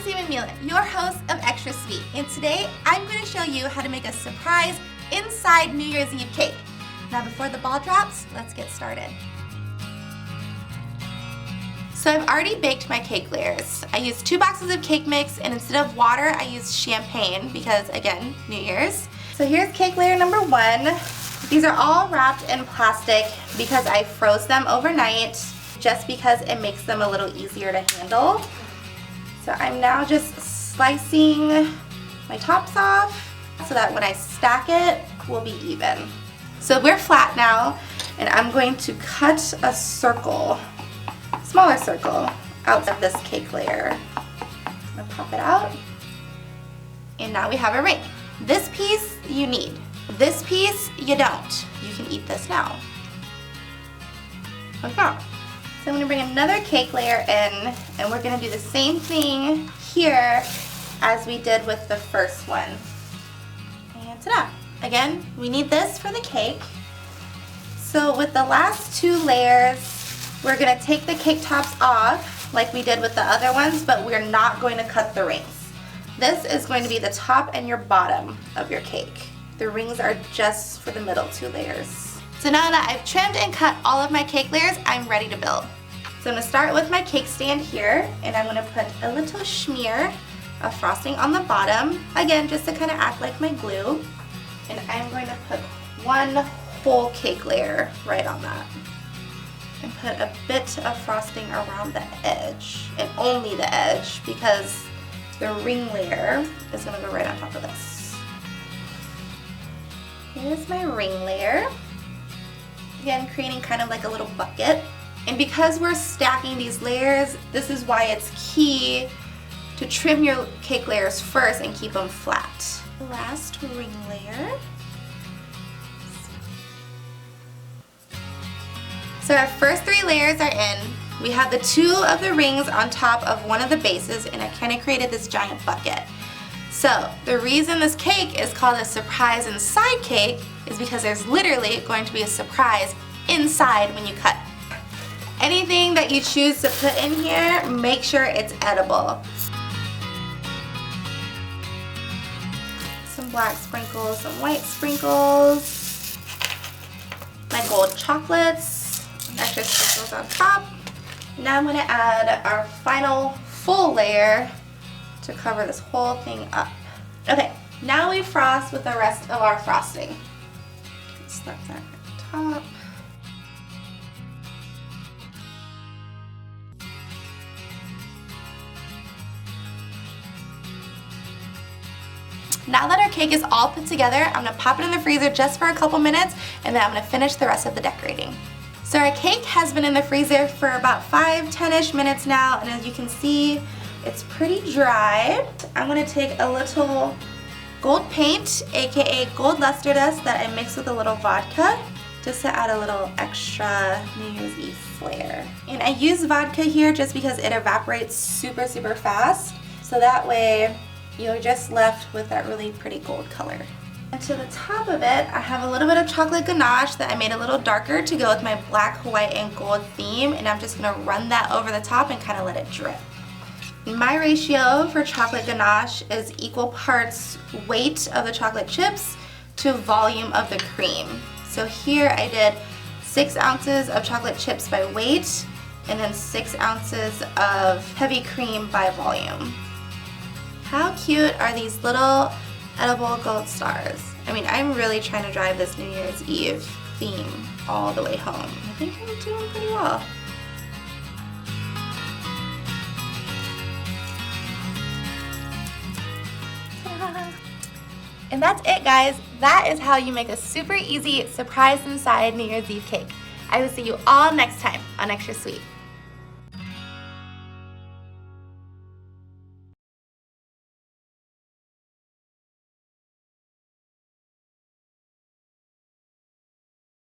your host of Extra Sweet, and today I'm going to show you how to make a surprise inside New Year's Eve cake. Now before the ball drops, let's get started. So I've already baked my cake layers. I used 2 boxes of cake mix, and instead of water I used champagne because, again, New Year's. So here's cake layer number 1. These are all wrapped in plastic because I froze them overnight just because it makes them a little easier to handle. So I'm now just slicing my tops off so that when I stack it, we'll be even. So we're flat now, and I'm going to cut a circle, smaller circle, out of this cake layer. I'm gonna pop it out, and now we have a ring. This piece you need. This piece you don't. You can eat this now. Okay. So I'm going to bring another cake layer in, and we're going to do the same thing here as we did with the first one. And ta-da! Again, we need this for the cake. So with the last 2 layers, we're going to take the cake tops off like we did with the other ones, but we're not going to cut the rings. This is going to be the top and your bottom of your cake. The rings are just for the middle 2 layers. So now that I've trimmed and cut all of my cake layers, I'm ready to build. So I'm going to start with my cake stand here, and I'm going to put a little schmear of frosting on the bottom, again just to kind of act like my glue. And I'm going to put 1 whole cake layer right on that. And put a bit of frosting around the edge, and only the edge, because the ring layer is going to go right on top of this. Here's my ring layer. Again, creating kind of like a little bucket. And because we're stacking these layers, this is why it's key to trim your cake layers first and keep them flat. Last ring layer. So our first 3 layers are in. We have the 2 of the rings on top of one of the bases, and I kind of created this giant bucket. So the reason this cake is called a surprise inside cake is because there's literally going to be a surprise inside when you cut. Anything that you choose to put in here, make sure it's edible. Some black sprinkles, some white sprinkles, my gold chocolates, extra sprinkles on top. Now I'm going to add our final full layer to cover this whole thing up. Okay, now we frost with the rest of our frosting. Start that at the top. Now that our cake is all put together, I'm going to pop it in the freezer just for a couple minutes, and then I'm going to finish the rest of the decorating. So our cake has been in the freezer for about 5-10ish minutes now, and as you can see, it's pretty dry. I'm going to take a little gold paint, aka gold luster dust, that I mixed with a little vodka just to add a little extra New Year's Eve flair. And I use vodka here just because it evaporates super fast, so that way you're just left with that really pretty gold color. And to the top of it, I have a little bit of chocolate ganache that I made a little darker to go with my black, white, and gold theme, and I'm just going to run that over the top and kind of let it drip. My ratio for chocolate ganache is equal parts weight of the chocolate chips to volume of the cream. So here I did 6 ounces of chocolate chips by weight, and then 6 ounces of heavy cream by volume. How cute are these little edible gold stars? I mean, I'm really trying to drive this New Year's Eve theme all the way home. I think I'm doing pretty well. And that's it, guys. That is how you make a super easy surprise inside New Year's Eve cake. I will see you all next time on Extra Sweet.